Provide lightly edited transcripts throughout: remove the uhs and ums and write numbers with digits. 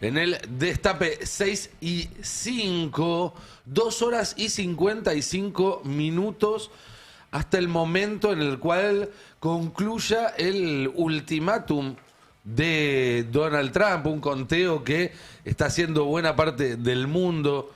En el Destape 6:05, 2 horas y 55 minutos hasta el momento en el cual concluya el ultimátum de Donald Trump, un conteo que está haciendo buena parte del mundo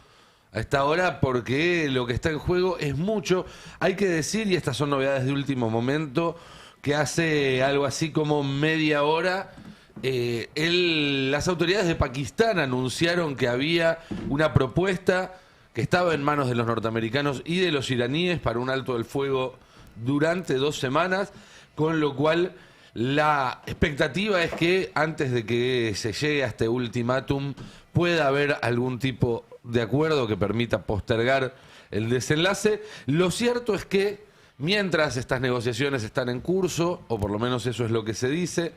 a esta hora porque lo que está en juego es mucho. Hay que decir, y estas son novedades de último momento, que hace algo así como media hora las autoridades de Pakistán anunciaron que había una propuesta que estaba en manos de los norteamericanos y de los iraníes para un alto del fuego durante 2 semanas, con lo cual la expectativa es que antes de que se llegue a este ultimátum pueda haber algún tipo de acuerdo que permita postergar el desenlace. Lo cierto es que mientras estas negociaciones están en curso, o por lo menos eso es lo que se dice,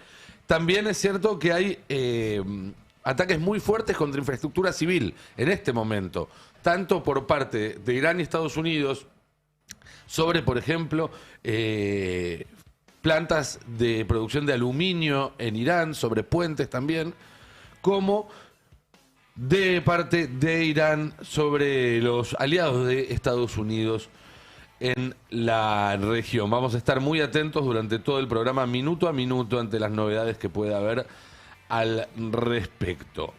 también es cierto que hay ataques muy fuertes contra infraestructura civil en este momento, tanto por parte de Irán y Estados Unidos, sobre, por ejemplo, plantas de producción de aluminio en Irán, sobre puentes también, como de parte de Irán sobre los aliados de Estados Unidos en la región. Vamos a estar muy atentos durante todo el programa, minuto a minuto, ante las novedades que pueda haber al respecto.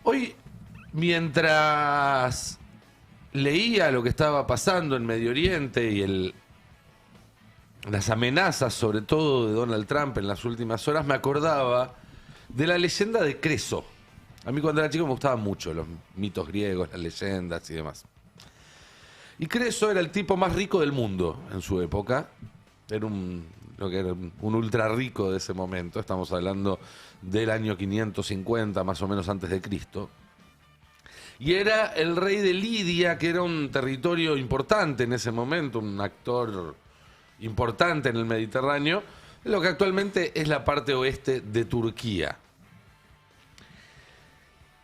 Hoy, mientras leía lo que estaba pasando en Medio Oriente y las amenazas, sobre todo de Donald Trump en las últimas horas, me acordaba de la leyenda de Creso. A mí cuando era chico me gustaban mucho los mitos griegos, las leyendas y demás. Y Creso era el tipo más rico del mundo en su época. Era un ultra rico de ese momento. Estamos hablando del año 550, más o menos antes de Cristo. Y era el rey de Lidia, que era un territorio importante en ese momento, un actor importante en el Mediterráneo, en lo que actualmente es la parte oeste de Turquía.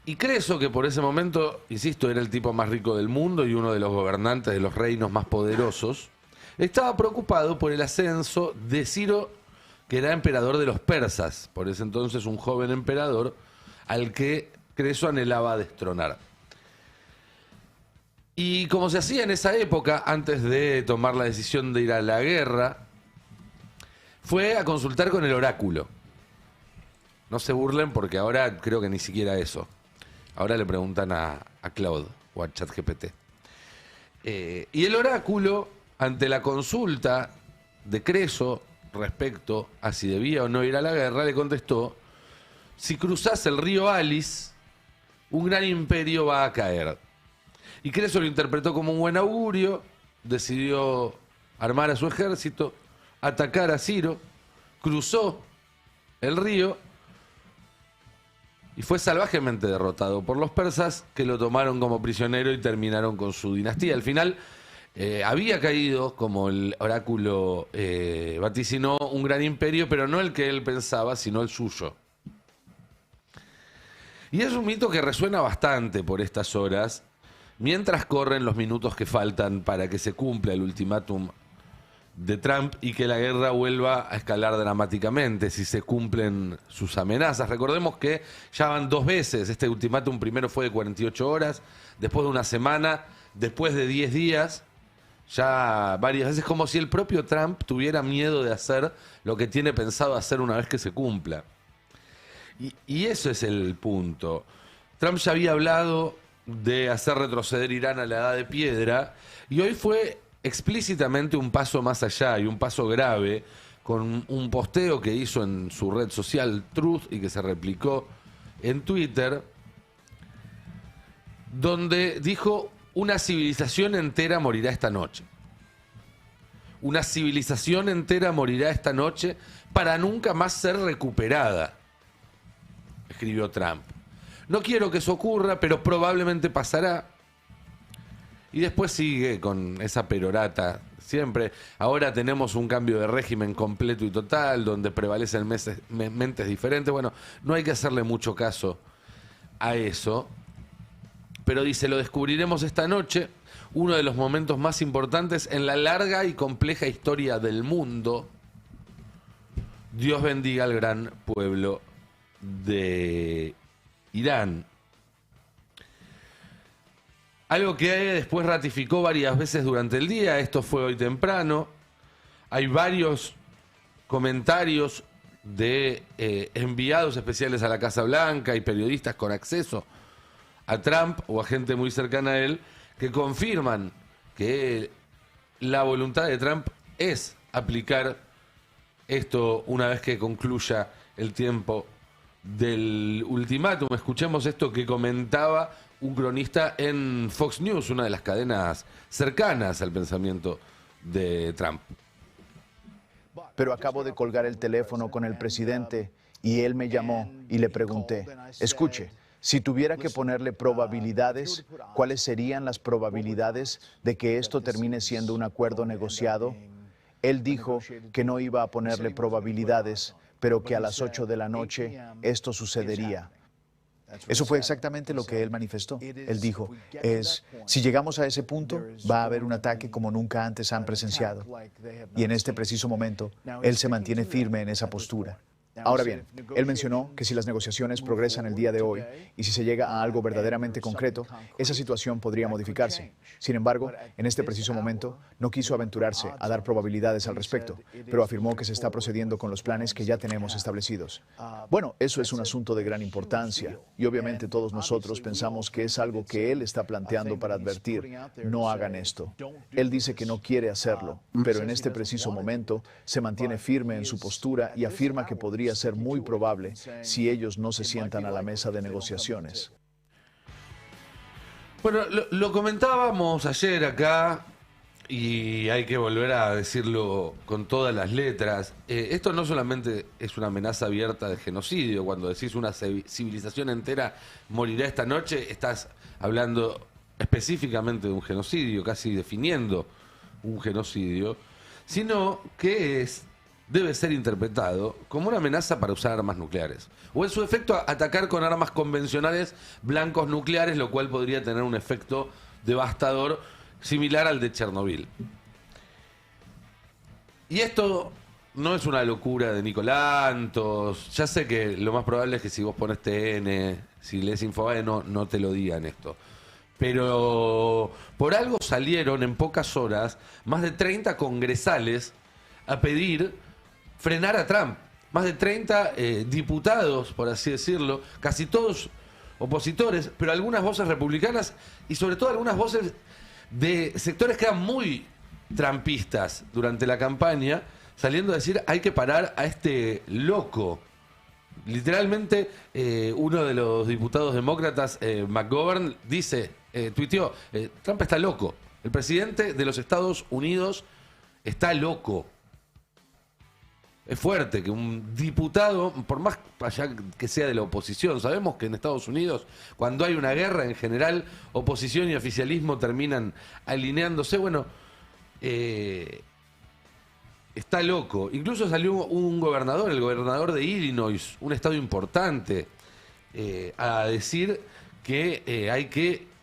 Y Creso, que por ese momento, insisto, era el tipo más rico del mundo y uno de los gobernantes de los reinos más poderosos, estaba preocupado por el ascenso de Ciro, que era emperador de los persas, por ese entonces un joven emperador al que Creso anhelaba destronar. Y como se hacía en esa época, antes de tomar la decisión de ir a la guerra, fue a consultar con el oráculo. No se burlen porque ahora creo que ni siquiera eso. Ahora le preguntan a Claude o a ChatGPT. Y el oráculo, ante la consulta de Creso respecto a si debía o no ir a la guerra, le contestó: si cruzás el río Alis, un gran imperio va a caer. Y Creso lo interpretó como un buen augurio, decidió armar a su ejército, atacar a Ciro, cruzó el río y fue salvajemente derrotado por los persas, que lo tomaron como prisionero y terminaron con su dinastía. Al final había caído, como el oráculo vaticinó, un gran imperio, pero no el que él pensaba, sino el suyo. Y es un mito que resuena bastante por estas horas, mientras corren los minutos que faltan para que se cumpla el ultimátum de Trump y que la guerra vuelva a escalar dramáticamente si se cumplen sus amenazas. Recordemos que ya van 2 veces. Este ultimátum primero fue de 48 horas, después de una semana, después de 10 días, ya varias veces, como si el propio Trump tuviera miedo de hacer lo que tiene pensado hacer una vez que se cumpla. Y eso es el punto. Trump ya había hablado de hacer retroceder Irán a la edad de piedra y hoy fue explícitamente un paso más allá y un paso grave con un posteo que hizo en su red social Truth y que se replicó en Twitter, donde dijo: una civilización entera morirá esta noche. Una civilización entera morirá esta noche para nunca más ser recuperada, escribió Trump. No quiero que eso ocurra, pero probablemente pasará. Y después sigue con esa perorata. Siempre, ahora tenemos un cambio de régimen completo y total, donde prevalecen mentes diferentes. Bueno, no hay que hacerle mucho caso a eso. Pero dice: lo descubriremos esta noche, uno de los momentos más importantes en la larga y compleja historia del mundo. Dios bendiga al gran pueblo de Irán. Algo que después ratificó varias veces durante el día, esto fue hoy temprano. Hay varios comentarios de enviados especiales a la Casa Blanca y periodistas con acceso a Trump o a gente muy cercana a él que confirman que la voluntad de Trump es aplicar esto una vez que concluya el tiempo del ultimátum. Escuchemos esto que comentaba un cronista en Fox News, una de las cadenas cercanas al pensamiento de Trump. Pero acabo de colgar el teléfono con el presidente y él me llamó y le pregunté, escuche, si tuviera que ponerle probabilidades, ¿cuáles serían las probabilidades de que esto termine siendo un acuerdo negociado? Él dijo que no iba a ponerle probabilidades, pero que a las 8 de la noche esto sucedería. Eso fue exactamente lo que él manifestó. Él dijo, si llegamos a ese punto, va a haber un ataque como nunca antes han presenciado. Y en este preciso momento, él se mantiene firme en esa postura. Ahora bien, él mencionó que si las negociaciones progresan el día de hoy y si se llega a algo verdaderamente concreto, esa situación podría modificarse. Sin embargo, en este preciso momento, no quiso aventurarse a dar probabilidades al respecto, pero afirmó que se está procediendo con los planes que ya tenemos establecidos. Bueno, eso es un asunto de gran importancia y obviamente todos nosotros pensamos que es algo que él está planteando para advertir, no hagan esto. Él dice que no quiere hacerlo, pero en este preciso momento se mantiene firme en su postura y afirma que podría ser muy probable si ellos no se sientan a la mesa de negociaciones. Bueno, lo comentábamos ayer acá y hay que volver a decirlo con todas las letras. Esto no solamente es una amenaza abierta de genocidio. Cuando decís una civilización entera morirá esta noche, estás hablando específicamente de un genocidio, casi definiendo un genocidio, sino que debe ser interpretado como una amenaza para usar armas nucleares. O en su efecto, atacar con armas convencionales blancos nucleares, lo cual podría tener un efecto devastador similar al de Chernobyl. Y esto no es una locura de Nicolantos. Ya sé que lo más probable es que si vos pones TN, si lees Infobae, no te lo digan esto. Pero por algo salieron en pocas horas más de 30 congresales a pedir frenar a Trump. Más de 30 diputados, por así decirlo, casi todos opositores, pero algunas voces republicanas y sobre todo algunas voces de sectores que eran muy trumpistas durante la campaña, saliendo a decir hay que parar a este loco. Literalmente, uno de los diputados demócratas, McGovern, tuiteó, Trump está loco. El presidente de los Estados Unidos está loco. Es fuerte que un diputado, por más allá que sea de la oposición, sabemos que en Estados Unidos, cuando hay una guerra, en general, oposición y oficialismo terminan alineándose. Bueno, está loco. Incluso salió un gobernador, el gobernador de Illinois, un estado importante, a decir que hay que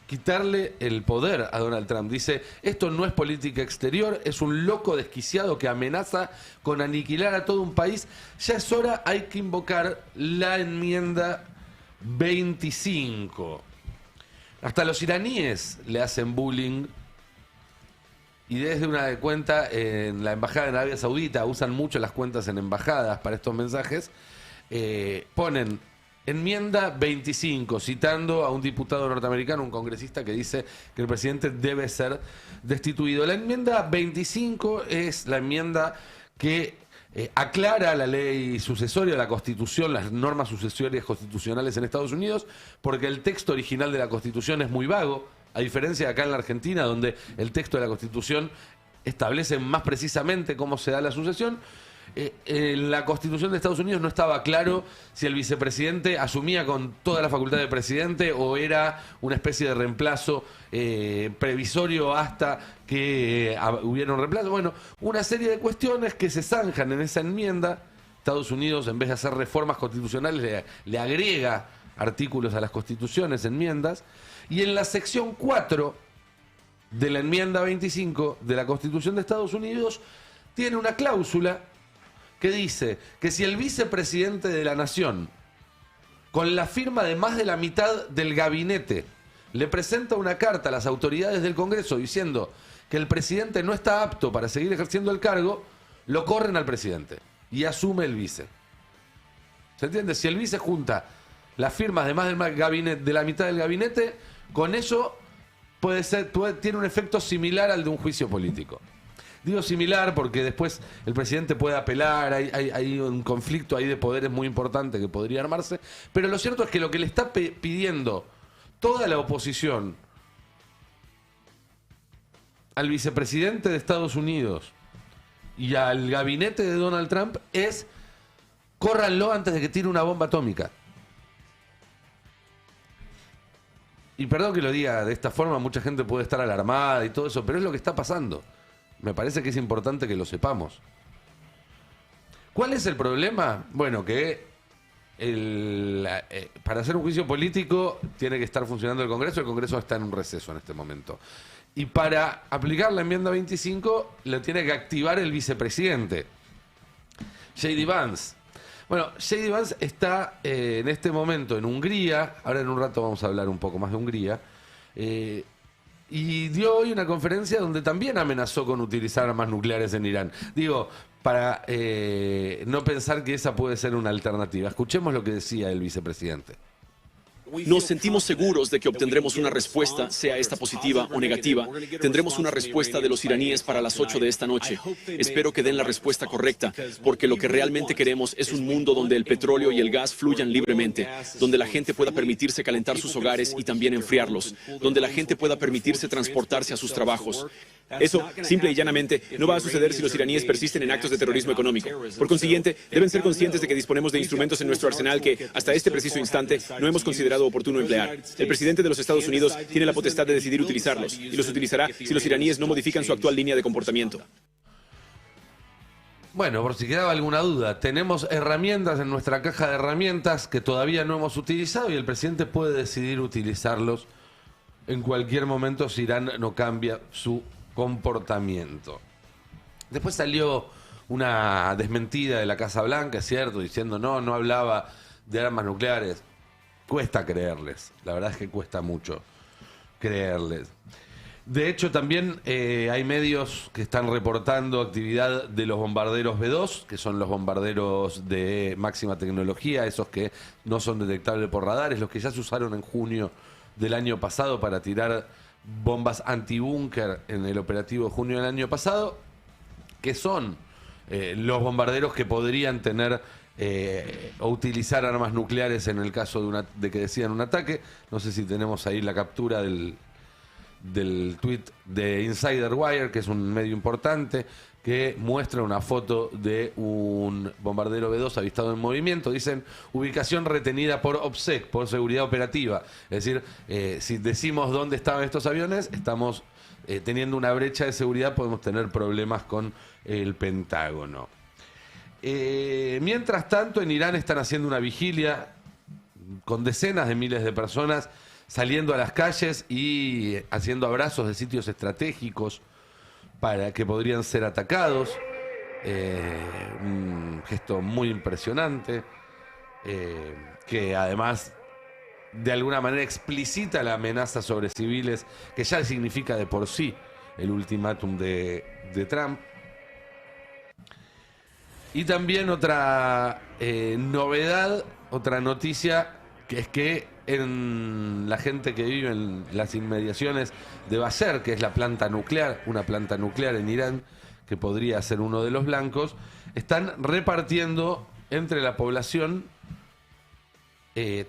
quitarle el poder a Donald Trump. Dice, esto no es política exterior, es un loco desquiciado que amenaza con aniquilar a todo un país. Ya es hora, hay que invocar la enmienda 25. Hasta los iraníes le hacen bullying y desde una cuenta en la embajada de Arabia Saudita, usan mucho las cuentas en embajadas para estos mensajes, ponen enmienda 25, citando a un diputado norteamericano, un congresista que dice que el presidente debe ser destituido. La enmienda 25 es la enmienda que aclara la ley sucesoria, la Constitución, las normas sucesorias constitucionales en Estados Unidos, porque el texto original de la Constitución es muy vago, a diferencia de acá en la Argentina, donde el texto de la Constitución establece más precisamente cómo se da la sucesión. En la Constitución de Estados Unidos no estaba claro si el vicepresidente asumía con toda la facultad de presidente o era una especie de reemplazo previsorio hasta que hubiera un reemplazo. Bueno, una serie de cuestiones que se zanjan en esa enmienda. Estados Unidos, en vez de hacer reformas constitucionales, le agrega artículos a las constituciones, enmiendas. Y en la sección 4 de la enmienda 25 de la Constitución de Estados Unidos tiene una cláusula que dice que si el vicepresidente de la Nación, con la firma de más de la mitad del gabinete, le presenta una carta a las autoridades del Congreso diciendo que el presidente no está apto para seguir ejerciendo el cargo, lo corren al presidente y asume el vice. ¿Se entiende? Si el vice junta las firmas de más del gabinete, de la mitad del gabinete, con eso tiene un efecto similar al de un juicio político. Digo similar porque después el presidente puede apelar, hay un conflicto ahí de poderes muy importante que podría armarse, pero lo cierto es que lo que le está pidiendo toda la oposición al vicepresidente de Estados Unidos y al gabinete de Donald Trump es: córranlo antes de que tire una bomba atómica. Y perdón que lo diga de esta forma, mucha gente puede estar alarmada y todo eso, pero es lo que está pasando. Me parece que es importante que lo sepamos. ¿Cuál es el problema? Bueno, que para hacer un juicio político tiene que estar funcionando el Congreso está en un receso en este momento. Y para aplicar la enmienda 25 lo tiene que activar el vicepresidente, J.D. Vance. Bueno, J.D. Vance está en este momento en Hungría, ahora en un rato vamos a hablar un poco más de Hungría, y dio hoy una conferencia donde también amenazó con utilizar armas nucleares en Irán. Digo, para no pensar que esa puede ser una alternativa. Escuchemos lo que decía el vicepresidente. Nos sentimos seguros de que obtendremos una respuesta, sea esta positiva o negativa. Tendremos una respuesta de los iraníes para las 8 de esta noche. Espero que den la respuesta correcta, porque lo que realmente queremos es un mundo donde el petróleo y el gas fluyan libremente, donde la gente pueda permitirse calentar sus hogares y también enfriarlos, donde la gente pueda permitirse transportarse a sus trabajos. Eso, simple y llanamente, no va a suceder si los iraníes persisten en actos de terrorismo económico. Por consiguiente, deben ser conscientes de que disponemos de instrumentos en nuestro arsenal que, hasta este preciso instante, no hemos considerado oportuno emplear. El presidente de los Estados Unidos tiene la potestad de decidir utilizarlos, y los utilizará si los iraníes no modifican su actual línea de comportamiento. Bueno, por si quedaba alguna duda, tenemos herramientas en nuestra caja de herramientas que todavía no hemos utilizado y el presidente puede decidir utilizarlos en cualquier momento si Irán no cambia su comportamiento. Después salió una desmentida de la Casa Blanca, es cierto, diciendo no hablaba de armas nucleares. Cuesta creerles, la verdad es que cuesta mucho creerles. De hecho, también hay medios que están reportando actividad de los bombarderos B-2, que son los bombarderos de máxima tecnología, esos que no son detectables por radares, los que ya se usaron en junio del año pasado para tirar bombas antibúnker en el operativo de junio del año pasado, que son los bombarderos que podrían tener o utilizar armas nucleares en el caso de que decidan un ataque. No sé si tenemos ahí la captura del tweet de Insider Wire, que es un medio importante, que muestra una foto de un bombardero B-2 avistado en movimiento. Dicen ubicación retenida por OPSEC, por seguridad operativa. Es decir, si decimos dónde estaban estos aviones, estamos teniendo una brecha de seguridad, podemos tener problemas con el Pentágono. Mientras tanto, en Irán están haciendo una vigilia con decenas de miles de personas saliendo a las calles y haciendo abrazos de sitios estratégicos para que podrían ser atacados. Un gesto muy impresionante, que además de alguna manera explicita la amenaza sobre civiles, que ya significa de por sí el ultimátum de Trump. Y también otra novedad, otra noticia, que es que la gente que vive en las inmediaciones de Basher, que es la planta nuclear, una planta nuclear en Irán, que podría ser uno de los blancos, están repartiendo entre la población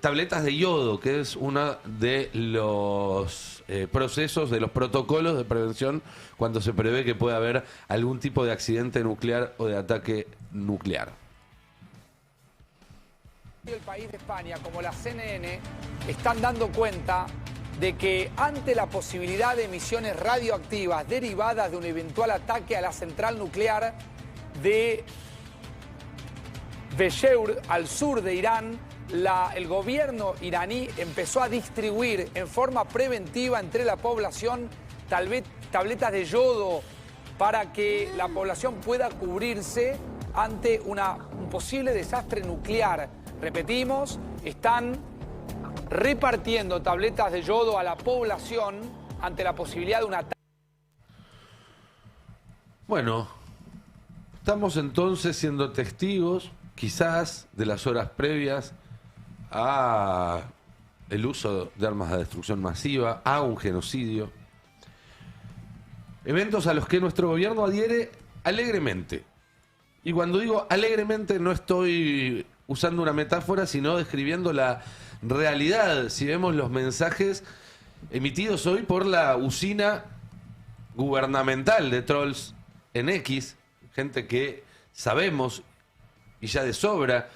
tabletas de yodo, que es uno de los procesos, de los protocolos de prevención cuando se prevé que pueda haber algún tipo de accidente nuclear o de ataque nuclear. El país de España, como la CNN, están dando cuenta de que ante la posibilidad de emisiones radioactivas derivadas de un eventual ataque a la central nuclear de Bushehr, al sur de Irán, el gobierno iraní empezó a distribuir en forma preventiva entre la población tabletas de yodo para que la población pueda cubrirse ante un posible desastre nuclear. Repetimos, están repartiendo tabletas de yodo a la población ante la posibilidad de un ataque. Bueno, estamos entonces siendo testigos, quizás, de las horas previas a el uso de armas de destrucción masiva, a un genocidio. Eventos a los que nuestro gobierno adhiere alegremente. Y cuando digo alegremente no estoy usando una metáfora, sino describiendo la realidad. Si vemos los mensajes emitidos hoy por la usina gubernamental de trolls en X, gente que sabemos y ya de sobra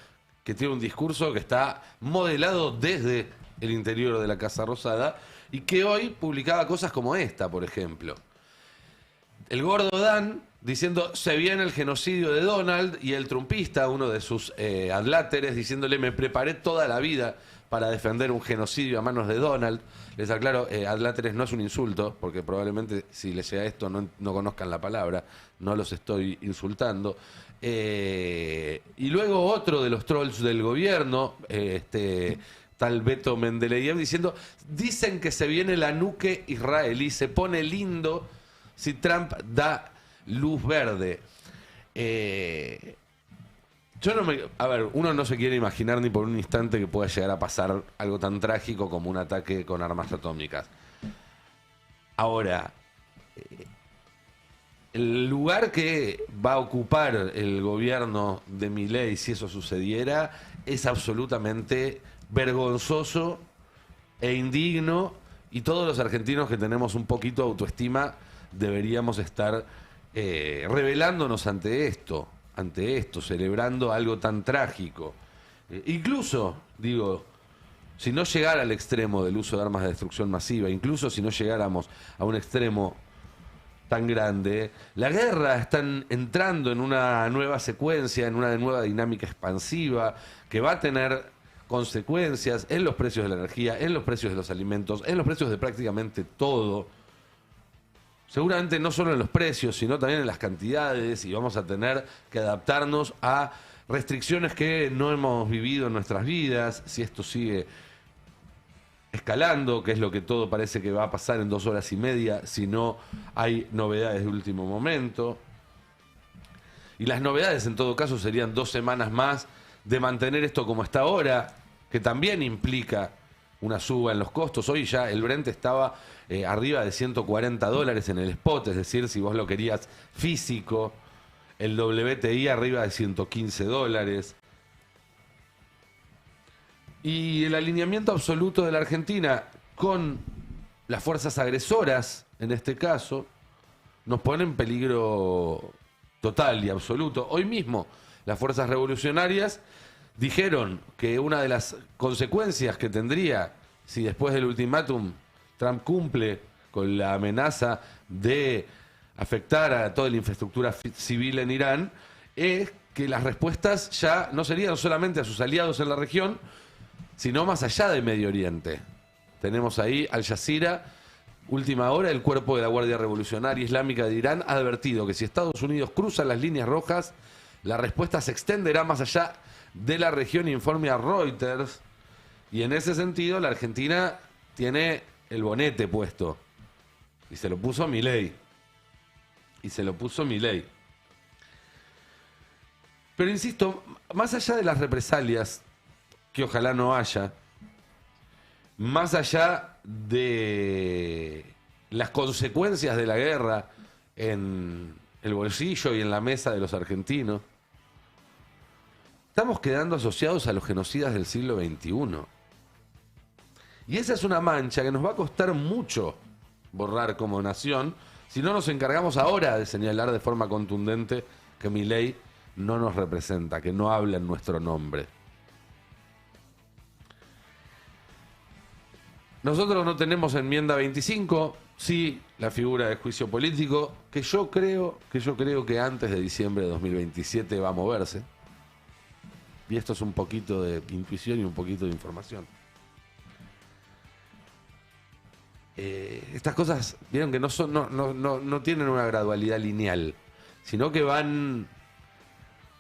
que tiene un discurso que está modelado desde el interior de la Casa Rosada y que hoy publicaba cosas como esta, por ejemplo. El gordo Dan diciendo se viene el genocidio de Donald, y el trumpista, uno de sus adláteres, diciéndole me preparé toda la vida para defender un genocidio a manos de Donald. Les aclaro, adláteres no es un insulto, porque probablemente si les llega esto no conozcan la palabra, no los estoy insultando. Y luego otro de los trolls del gobierno, tal Beto Mendeleev, diciendo dicen que se viene la nuke israelí, se pone lindo si Trump da luz verde. A ver, uno no se quiere imaginar ni por un instante que pueda llegar a pasar algo tan trágico como un ataque con armas atómicas. Ahora, el lugar que va a ocupar el gobierno de Milei si eso sucediera es absolutamente vergonzoso e indigno, y todos los argentinos que tenemos un poquito de autoestima deberíamos estar rebelándonos ante esto, celebrando algo tan trágico. Incluso, digo, si no llegara al extremo del uso de armas de destrucción masiva, incluso si no llegáramos a un extremo tan grande, la guerra está entrando en una nueva secuencia, en una nueva dinámica expansiva que va a tener consecuencias en los precios de la energía, en los precios de los alimentos, en los precios de prácticamente todo. Seguramente no solo en los precios, sino también en las cantidades, y vamos a tener que adaptarnos a restricciones que no hemos vivido en nuestras vidas. Si esto sigue escalando, que es lo que todo parece que va a pasar en 2 horas y media, si no hay novedades de último momento. Y las novedades en todo caso serían 2 semanas más de mantener esto como está ahora, que también implica una suba en los costos. Hoy ya el Brent estaba arriba de $140 en el spot, es decir, si vos lo querías físico, el WTI arriba de $115. Y el alineamiento absoluto de la Argentina con las fuerzas agresoras, en este caso, nos pone en peligro total y absoluto. Hoy mismo las fuerzas revolucionarias dijeron que una de las consecuencias que tendría si después del ultimátum Trump cumple con la amenaza de afectar a toda la infraestructura civil en Irán, es que las respuestas ya no serían solamente a sus aliados en la región, sino más allá de Medio Oriente. Tenemos ahí Al Jazeera, última hora, el cuerpo de la Guardia Revolucionaria Islámica de Irán ha advertido que si Estados Unidos cruza las líneas rojas, la respuesta se extenderá más allá de la región, informe a Reuters. Y en ese sentido la Argentina tiene el bonete puesto. Y se lo puso Milei. Pero insisto, más allá de las represalias, que ojalá no haya, más allá de las consecuencias de la guerra en el bolsillo y en la mesa de los argentinos, estamos quedando asociados a los genocidas del siglo XXI. Y esa es una mancha que nos va a costar mucho borrar como nación si no nos encargamos ahora de señalar de forma contundente que Milei no nos representa, que no habla en nuestro nombre. Nosotros no tenemos enmienda 25, sí la figura de juicio político, que yo creo que antes de diciembre de 2027 va a moverse. Y esto es un poquito de intuición y un poquito de información. Estas cosas, vieron que no tienen una gradualidad lineal, sino que van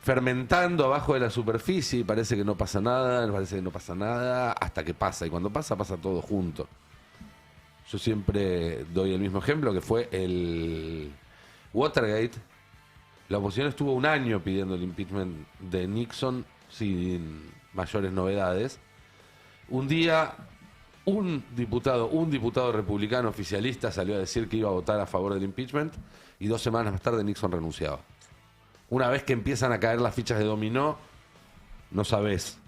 fermentando abajo de la superficie y parece que no pasa nada, parece que no pasa nada, hasta que pasa. Y cuando pasa, pasa todo junto. Yo siempre doy el mismo ejemplo, que fue el Watergate. La oposición estuvo un año pidiendo el impeachment de Nixon sin mayores novedades. Un día, un diputado republicano oficialista salió a decir que iba a votar a favor del impeachment y 2 semanas más tarde Nixon renunciaba. Una vez que empiezan a caer las fichas de dominó, no sabés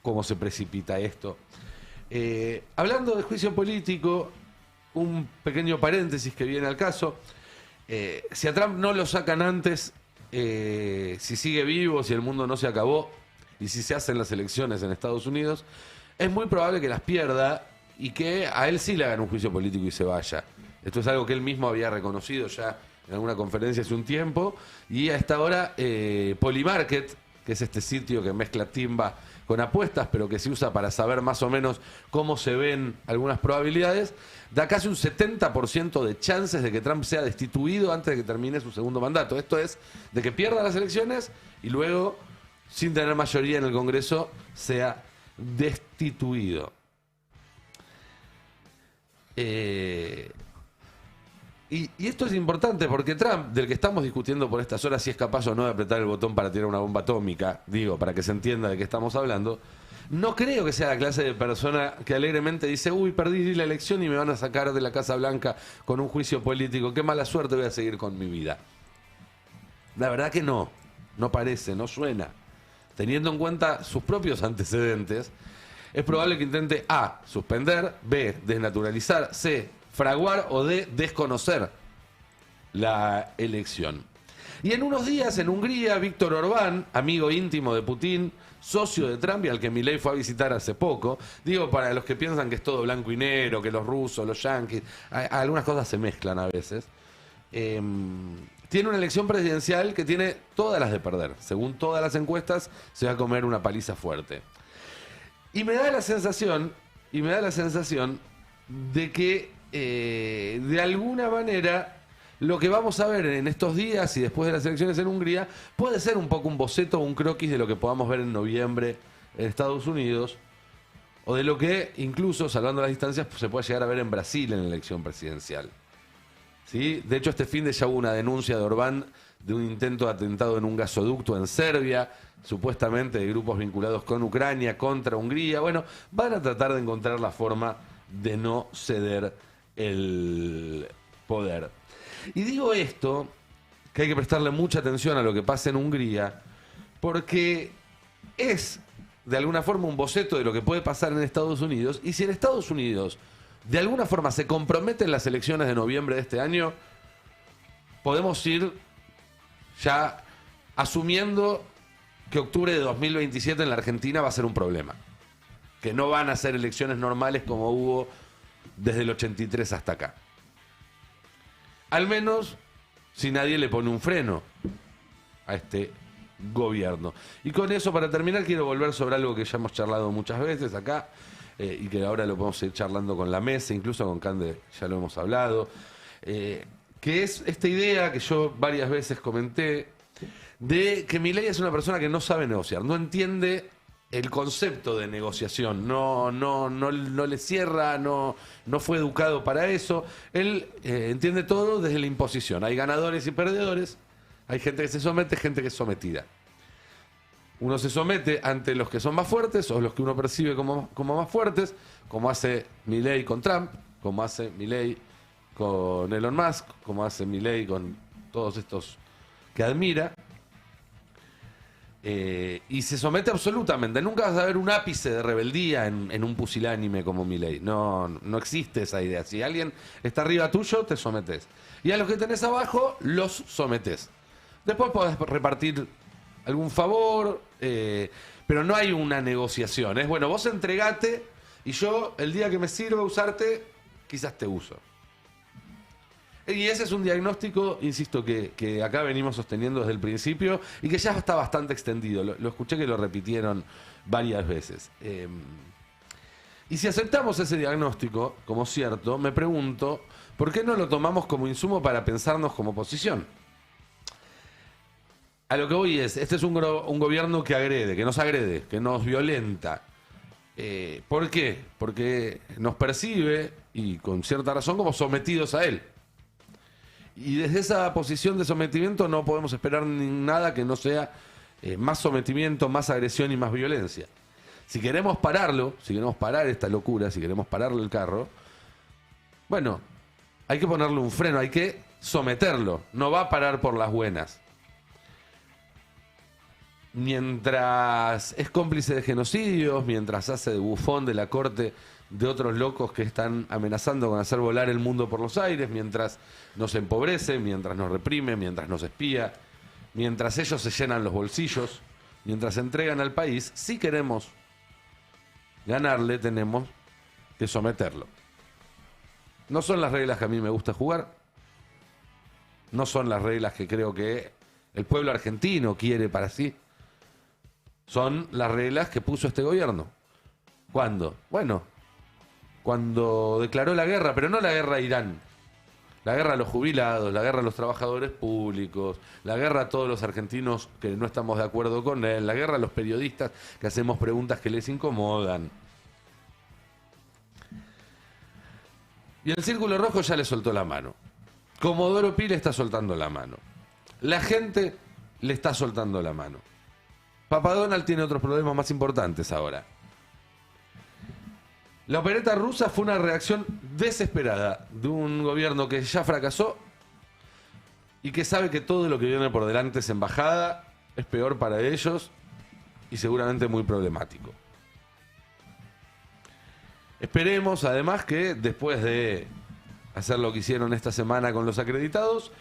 cómo se precipita esto. Hablando de juicio político, un pequeño paréntesis que viene al caso. Si a Trump no lo sacan antes, si sigue vivo, si el mundo no se acabó y si se hacen las elecciones en Estados Unidos, es muy probable que las pierda y que a él sí le hagan un juicio político y se vaya. Esto es algo que él mismo había reconocido ya en alguna conferencia hace un tiempo, y a esta hora Polymarket, que es este sitio que mezcla timba con apuestas, pero que se usa para saber más o menos cómo se ven algunas probabilidades, da casi un 70% de chances de que Trump sea destituido antes de que termine su segundo mandato. Esto es, de que pierda las elecciones y luego, sin tener mayoría en el Congreso, sea destituido. Y esto es importante porque Trump, del que estamos discutiendo por estas horas si es capaz o no de apretar el botón para tirar una bomba atómica, digo, para que se entienda de qué estamos hablando, no creo que sea la clase de persona que alegremente dice, uy, perdí la elección y me van a sacar de la Casa Blanca con un juicio político, qué mala suerte, voy a seguir con mi vida. La verdad que no parece, no suena. Teniendo en cuenta sus propios antecedentes, es probable que intente A, suspender, B, desnaturalizar, C, fraguar o D, desconocer la elección. Y en unos días en Hungría, Víctor Orbán, amigo íntimo de Putin, socio de Trump y al que Milei fue a visitar hace poco, digo para los que piensan que es todo blanco y negro, que los rusos, los yanquis, algunas cosas se mezclan a veces, tiene una elección presidencial que tiene todas las de perder. Según todas las encuestas, se va a comer una paliza fuerte. Y me da la sensación de que de alguna manera lo que vamos a ver en estos días y después de las elecciones en Hungría puede ser un poco un boceto o un croquis de lo que podamos ver en noviembre en Estados Unidos, o de lo que incluso, salvando las distancias, se puede llegar a ver en Brasil en la elección presidencial. ¿Sí? De hecho, este fin de ya hubo una denuncia de Orbán de un intento de atentado en un gasoducto en Serbia, supuestamente de grupos vinculados con Ucrania, contra Hungría. Bueno, van a tratar de encontrar la forma de no ceder el poder. Y digo esto, que hay que prestarle mucha atención a lo que pasa en Hungría, porque es de alguna forma un boceto de lo que puede pasar en Estados Unidos, y si en Estados Unidos de alguna forma se comprometen las elecciones de noviembre de este año, podemos ir ya asumiendo que octubre de 2027 en la Argentina va a ser un problema, que no van a ser elecciones normales como hubo desde el 83 hasta acá. Al menos si nadie le pone un freno a este gobierno. Y con eso, para terminar, quiero volver sobre algo que ya hemos charlado muchas veces acá, y que ahora lo podemos ir charlando con la mesa, incluso con Cande ya lo hemos hablado, que es esta idea que yo varias veces comenté, de que Milei es una persona que no sabe negociar, no entiende el concepto de negociación, no le cierra, no fue educado para eso. Él entiende todo desde la imposición. Hay ganadores y perdedores, hay gente que se somete, gente que es sometida. Uno se somete ante los que son más fuertes o los que uno percibe como más fuertes, como hace Milei con Trump, como hace Milei con Elon Musk, como hace Milei con todos estos que admira. Y se somete absolutamente. Nunca vas a ver un ápice de rebeldía en un pusilánime como Milei. No existe esa idea. Si alguien está arriba tuyo, te sometes. Y a los que tenés abajo, los sometes. Después podés repartir algún favor, pero no hay una negociación. Es bueno, vos entregate y yo, el día que me sirva usarte, quizás te uso. Y ese es un diagnóstico, insisto, que acá venimos sosteniendo desde el principio y que ya está bastante extendido. Lo escuché que lo repitieron varias veces. Y si aceptamos ese diagnóstico como cierto, me pregunto, ¿por qué no lo tomamos como insumo para pensarnos como oposición? A lo que voy es, este es un gobierno que agrede, que nos violenta. ¿Por qué? Porque nos percibe, y con cierta razón, como sometidos a él. Y desde esa posición de sometimiento no podemos esperar nada que no sea más sometimiento, más agresión y más violencia. Si queremos pararlo, si queremos parar esta locura, si queremos pararle el carro, bueno, hay que ponerle un freno, hay que someterlo. No va a parar por las buenas. Mientras es cómplice de genocidios, mientras hace de bufón de la corte de otros locos que están amenazando con hacer volar el mundo por los aires, mientras nos empobrece, mientras nos reprime, mientras nos espía, mientras ellos se llenan los bolsillos, mientras entregan al país, si queremos ganarle, tenemos que someterlo. No son las reglas que a mí me gusta jugar, no son las reglas que creo que el pueblo argentino quiere para sí. Son las reglas que puso este gobierno. ¿Cuándo? Bueno, cuando declaró la guerra, pero no la guerra a Irán. La guerra a los jubilados, la guerra a los trabajadores públicos, la guerra a todos los argentinos que no estamos de acuerdo con él, la guerra a los periodistas que hacemos preguntas que les incomodan. Y el Círculo Rojo ya le soltó la mano. Comodoro Pi le está soltando la mano. La gente le está soltando la mano. Papá Donald tiene otros problemas más importantes ahora. La opereta rusa fue una reacción desesperada de un gobierno que ya fracasó y que sabe que todo lo que viene por delante es embajada, es peor para ellos y seguramente muy problemático. Esperemos además que después de hacer lo que hicieron esta semana con los acreditados,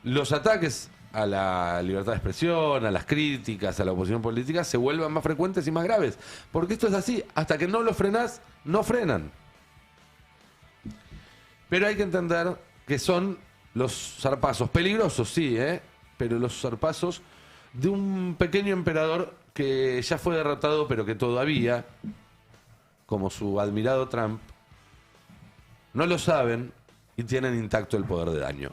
los ataques a la libertad de expresión, a las críticas, a la oposición política, se vuelvan más frecuentes y más graves. Porque esto es así, hasta que no lo frenás, no frenan. Pero hay que entender que son los zarpazos, peligrosos sí, pero los zarpazos de un pequeño emperador que ya fue derrotado, pero que todavía, como su admirado Trump, no lo saben y tienen intacto el poder de daño.